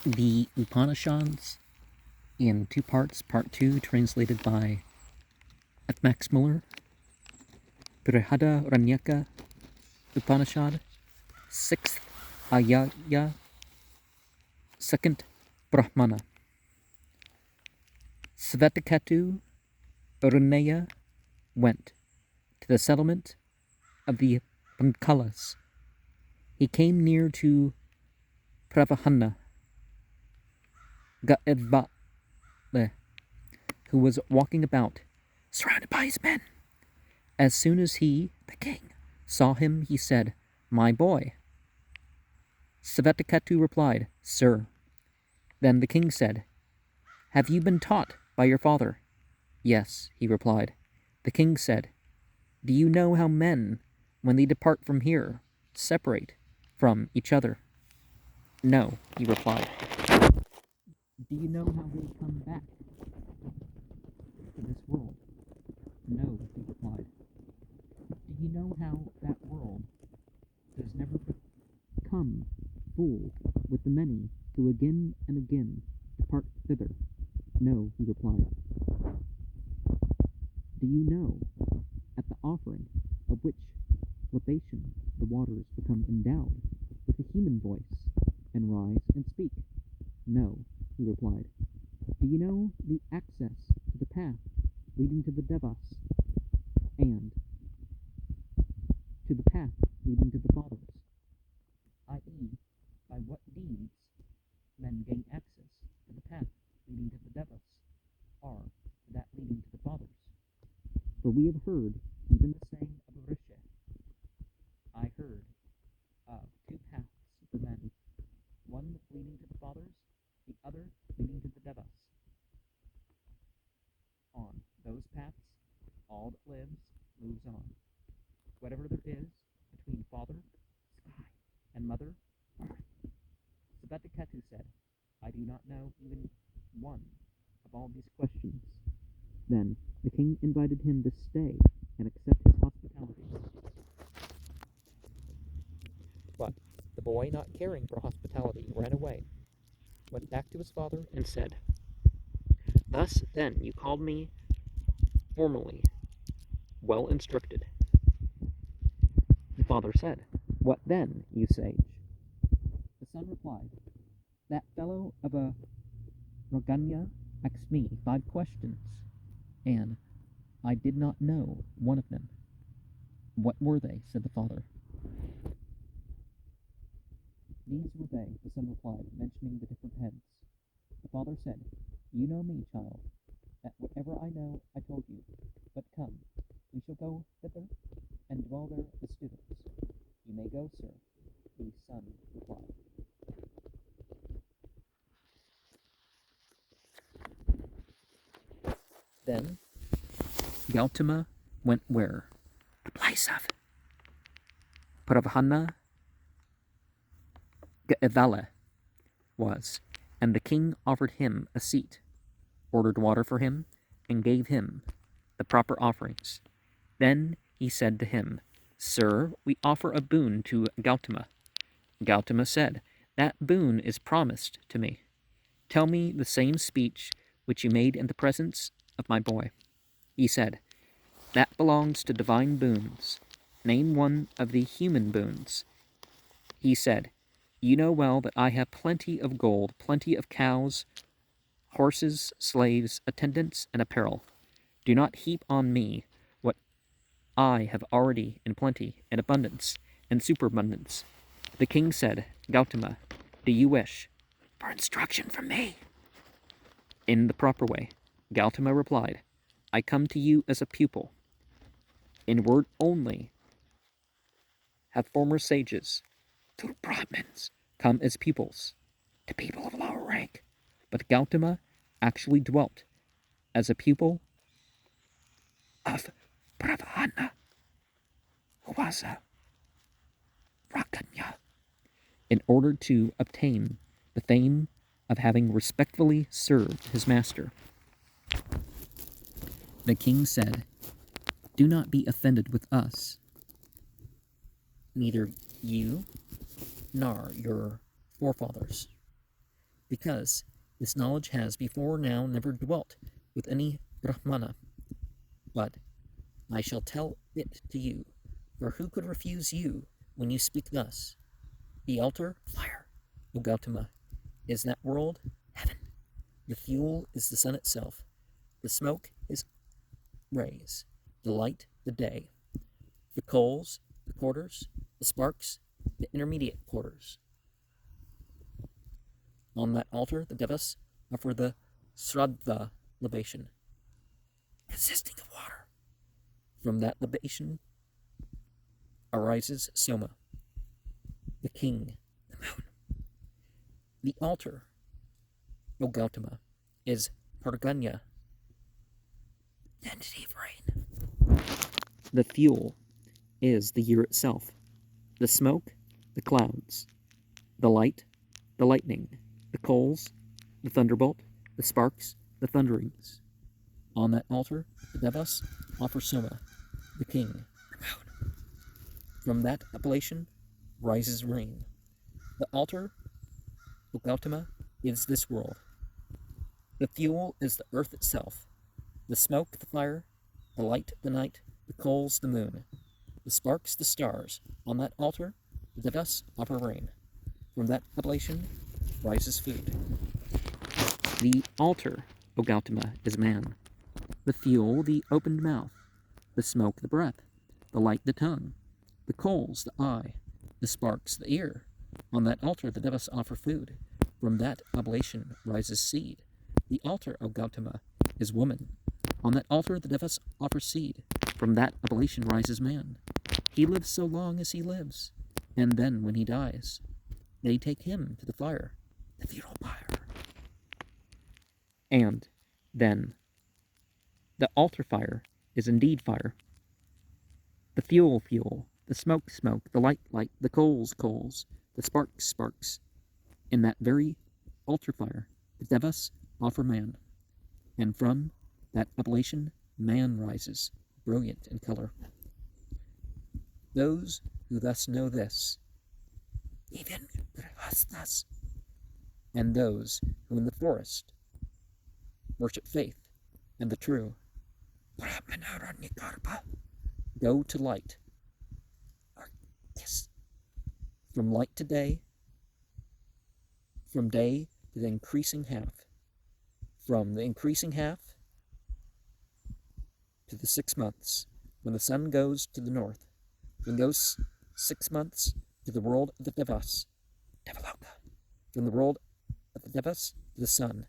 The Upanishads in two parts, part 2 translated by F. Max Muller, Brihadaranyaka Upanishad 6th Ayaya 2nd Brahmana. Svetakatu Arunaya went to the settlement of the Pankalas. He came near to Pravahana Gaevale, who was walking about, surrounded by his men. As soon as he, the king, saw him, he said, "My boy." Svetakatu replied, "Sir." Then the king said, "Have you been taught by your father?" "Yes," he replied. The king said, "Do you know how men, when they depart from here, separate from each other?" "No," he replied. "Do you know how they come back to this world?" "No," he replied. "Do you know how that world does never become full with the many who again and again depart thither?" "No," he replied. "Do you know, at the offering of which libation the waters become endowed with a human voice, and rise and speak?" "No," he replied. "Do you know the access to the path leading to the Devas, and to the path leading to the fathers, i.e., by what deeds men gain access to the path leading to the Devas, or to that leading to the fathers? For we have heard even the saying of a Rishi, I heard of two paths for men, one leading to the fathers, the other leading to the Devas. On those paths, all that lives moves on. Whatever there is between father, sky, and mother, earth." Svetakatu said, "I do not know even one of all these questions." Then the king invited him to stay and accept his hospitality. But the boy, not caring for hospitality, ran away, went back to his father, and said, "Thus then you called me formerly well instructed." The father said, "What then, you sage?" The son replied, "That fellow of a Raganya asked me 5 questions, and I did not know one of them." "What were they?" said the father. "These were they," the son replied, mentioning the different heads. The father said, "You know me, child, that whatever I know I told you. But come, we shall go thither, and dwell there as students." "You may go, sir," the son replied. Then Gautama went where? The place of Pravahana Gaevale was, and the king offered him a seat, ordered water for him, and gave him the proper offerings. Then he said to him, "Sir, we offer a boon to Gautama." Gautama said, "That boon is promised to me. Tell me the same speech which you made in the presence of my boy." He said, "That belongs to divine boons. Name one of the human boons." He said, "You know well that I have plenty of gold, plenty of cows, horses, slaves, attendants, and apparel. Do not heap on me what I have already in plenty, in abundance, and superabundance." The king said, "Gautama, do you wish for instruction from me?" "In the proper way." Gautama replied, "I come to you as a pupil. In word only have former sages, to Brahmins, come as pupils, to people of lower rank. But Gautama actually dwelt as a pupil of Pravahana, who was a Rakanya, in order to obtain the fame of having respectfully served his master." The king said, "Do not be offended with us. Neither you nor your forefathers because this knowledge has before now never dwelt with any Brahmana. But I shall tell it to you, for who could refuse you when you speak thus? The altar, fire, O Gautama, is that world, heaven. The fuel is the sun itself. The smoke is rays. The light, the day. The coals, the quarters. The sparks, the intermediate quarters. On that altar, the devas offer the Sraddha libation, consisting of water. From that libation arises Soma, the king, the moon. The altar, O Gautama, is Parganya, the entity of rain. The fuel is the year itself, the smoke, the clouds, the light, the lightning, the coals, the thunderbolt, the sparks, the thunderings. On that altar, the devas offer Soma, the king, the moon. From that appellation rises rain. The altar, O Gautama, is this world. The fuel is the earth itself, the smoke, the fire, the light, the night, the coals, the moon, the sparks, the stars. On that altar, the devas offer rain. From that appellation rises food. The altar, O Gautama, is man. The fuel, the opened mouth. The smoke, the breath. The light, the tongue. The coals, the eye. The sparks, the ear. On that altar, the devas offer food. From that oblation rises seed. The altar, O Gautama, is woman. On that altar, the devas offer seed. From that oblation rises man. He lives so long as he lives, and then when he dies, they take him to the fire, the funeral pyre. And then the altar fire is indeed fire. The fuel, fuel. The smoke, smoke. The light, light. The coals, coals. The sparks, sparks. In that very altar fire, the devas offer man. And from that oblation, man rises, brilliant in color. Those who thus know this, even Grihasthas, and those who in the forest worship faith and the true, Brihadaranyaka, go to light, or kiss, from light to day, from day to the increasing half, from the increasing half to the 6 months, when the sun goes to the north, from those 6 months to the world of the devas, Devaloka, from the world of the devas to the sun,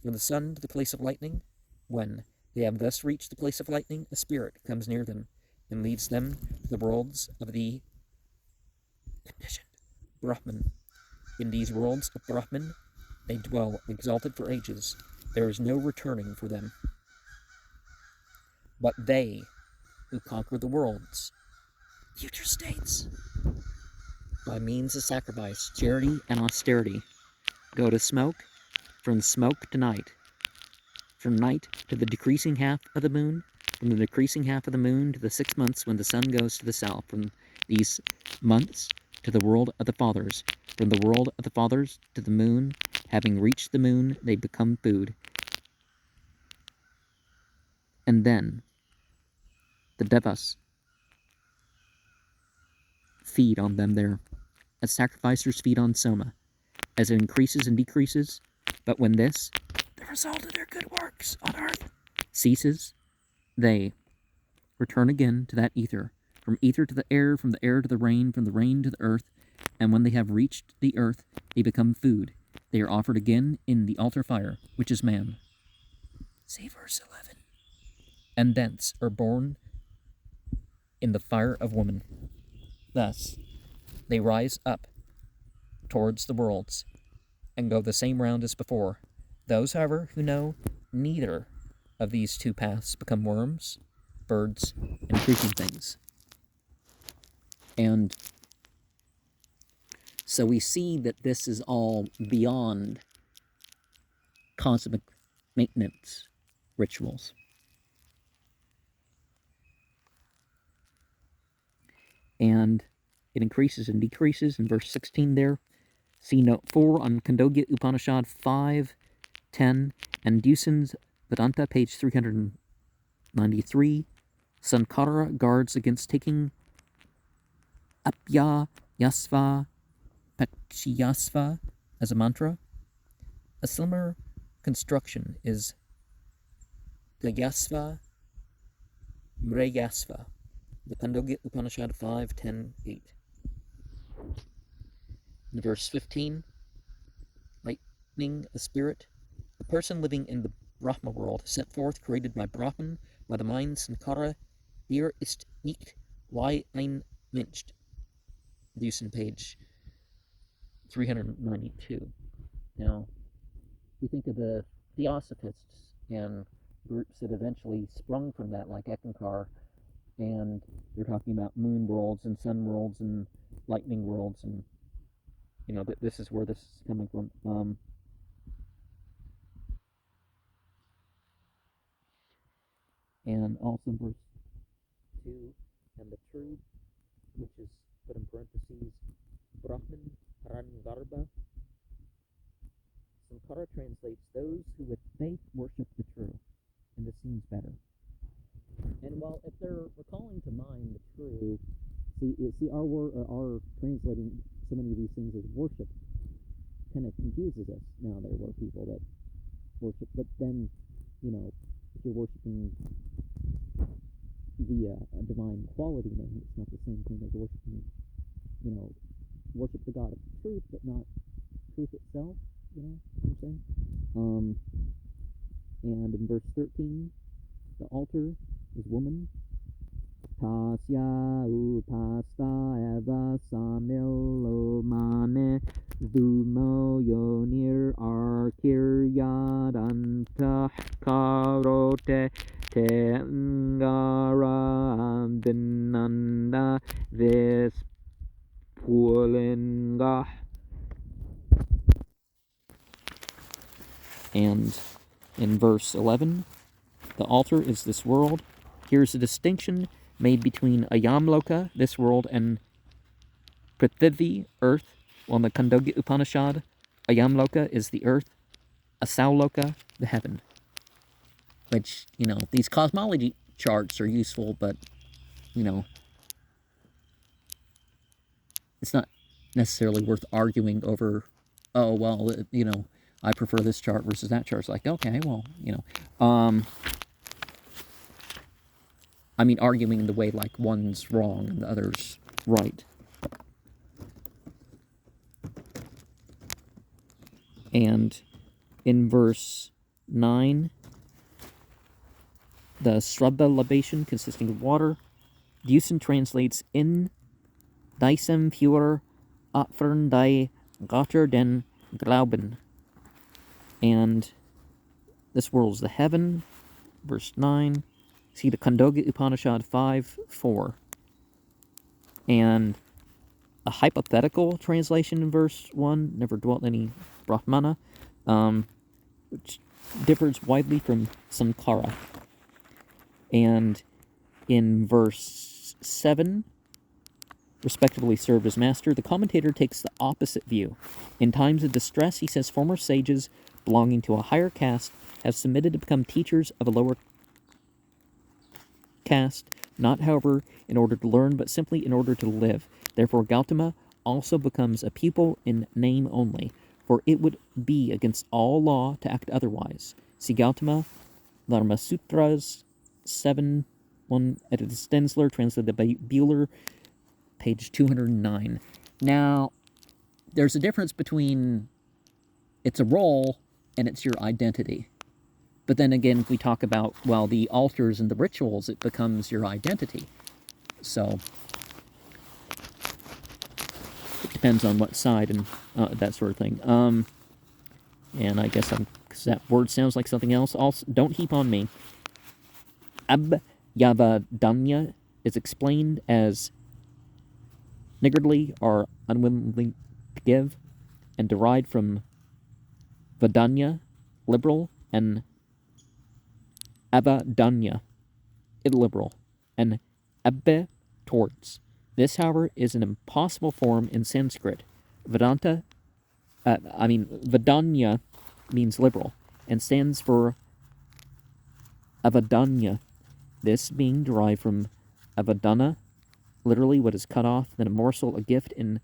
from the sun to the place of lightning. When they have thus reached the place of lightning, a spirit comes near them and leads them to the worlds of the conditioned Brahman. In these worlds of Brahman, they dwell exalted for ages. There is no returning for them. But they who conquer the worlds, future states, by means of sacrifice, charity, and austerity, go to smoke, from smoke to night, from night to the decreasing half of the moon, from the decreasing half of the moon to the 6 months when the sun goes to the south, from these months to the world of the fathers, from the world of the fathers to the moon. Having reached the moon, they become food. And then the devas feed on them there, as sacrificers feed on Soma, as it increases and decreases. But when this, the result of their good works on earth, ceases, they return again to that ether, from ether to the air, from the air to the rain, from the rain to the earth. And when they have reached the earth, they become food. They are offered again in the altar fire, which is man. See verse 11. And thence are born in the fire of woman. Thus, they rise up towards the worlds, and go the same round as before. Those, however, who know neither of these two paths become worms, birds, and creeping things. And so we see that this is all beyond cosmic maintenance rituals. And it increases and decreases in verse 16 there. See note 4 on Khandogya Upanishad 5.10 and Deucen's Vedanta, page 393. Sankara guards against taking Apya Yasva Pakshiyasva as a mantra. A similar construction is Gayasva Mreyasva, the Khandogya Upanishad 5.10.8. In verse 15, lightning, a spirit, a person living in the Brahma world, set forth, created by Brahman, by the mind Sankara, hier ist nicht wie ein Mensch. Deucen, page 392. Now, we think of the Theosophists and groups that eventually sprung from that, like Ekankar, and they're talking about moon worlds and sun worlds and lightning worlds, and this is where this is coming from. And also verse 2, and the true, which is put in parentheses, Brahman Harangarbha. Sankara translates those who with faith worship the true, and this seems better. And while if they're recalling to mind the true, see our translating so many of these things as worship kind of confuses us. Now there were people that worship, but then if you're worshiping via a divine quality name, it's not the same thing as worshiping, worship the God of truth, but not truth itself. You know what I'm saying? And in verse 13, the altar is woman. Tasya upasta eva samilo mane dhumo yonir arkiryadanta karote te ngara vinanda vis pulinga. And in verse 11, the altar is this world. Here's a distinction made between Ayamloka, this world, and Prithvi, earth. Well, in the Khandogya Upanishad, Ayamloka is the earth, Asauloka, the heaven. Which, these cosmology charts are useful, but, it's not necessarily worth arguing over, oh, well, I prefer this chart versus that chart. It's like, okay, well, arguing in the way like one's wrong and the other's right. And in verse 9, the Shraddha libation consisting of water, Deucen translates in Diesem für Opfern die Götter den Glauben. And this world is the heaven, verse 9. See the Khandogya Upanishad 5.4. And a hypothetical translation in verse 1, never dwelt any Brahmana, which differs widely from Sankara. And in verse 7, respectively served as master, the commentator takes the opposite view. In times of distress, he says, former sages belonging to a higher caste have submitted to become teachers of a lower caste, not, however, in order to learn, but simply in order to live. Therefore, Gautama also becomes a pupil in name only, for it would be against all law to act otherwise. See Gautama, Dharma Sutras 7.1, edited Stensler, translated by Buller, page 209. Now, there's a difference between it's a role and it's your identity. But then again, if we talk about, well, the altars and the rituals, it becomes your identity. So, it depends on what side and that sort of thing. And I guess because that word sounds like something else. Also, don't heap on me. Abhyavadanya is explained as niggardly or unwillingly to give, and derived from Vadanya, liberal, and Avadanya, illiberal, and Abbe, towards. This, however, is an impossible form in Sanskrit. Vedanta Vedanya means liberal and stands for Avadanya, this being derived from Avadana, literally what is cut off, then a morsel, a gift. In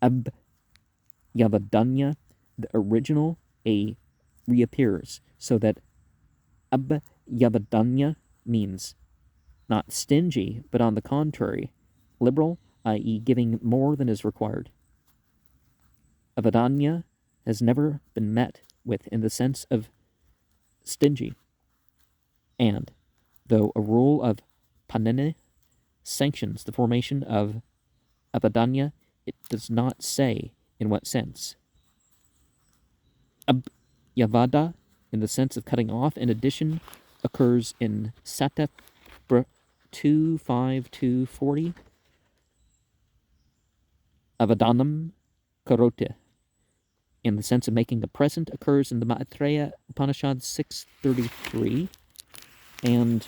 Abhyavadanya, the original A reappears, so that Abhyavadanya means not stingy, but on the contrary, liberal, i.e., giving more than is required. Avadanya has never been met with in the sense of stingy. And, though a rule of Panini sanctions the formation of Abadanya, it does not say in what sense. Yavada, in the sense of cutting off, in addition, occurs in Satya 2.5.2.40. Avadanam karote, in the sense of making the present, occurs in the Maitreya Upanishad 6.33. And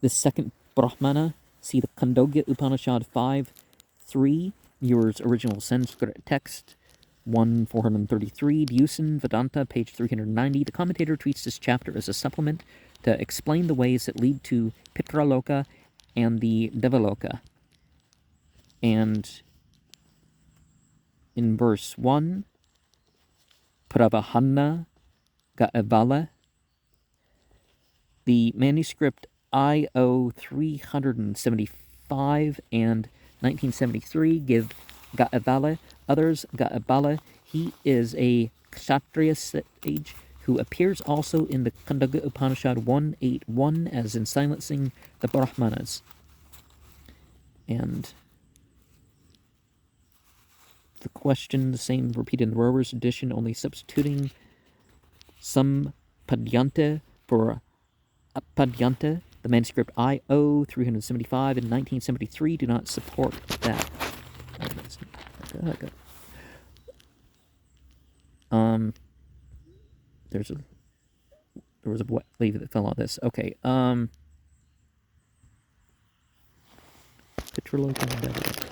the second Brahmana, see the Khandogya Upanishad 5.3, Muir's original Sanskrit text, 1.433, Deussen Vedanta, page 390. The commentator treats this chapter as a supplement to explain the ways that lead to Pitraloka and the Devaloka. And in verse 1, Pravahanna Ga'evala, the manuscript IO 375 and 1973 give Ga'evala. Others, Ga'evala, he is a Kshatriya sage who appears also in the Khandogya Upanishad 1.8.1 as in silencing the Brahmanas. And the question, the same repeated in the Rower's edition, only substituting some Padyanta for Apadyanta. The manuscript IO 375 and 1973 do not support that. There was a wet leaf that fell on this. Okay. Petroloca.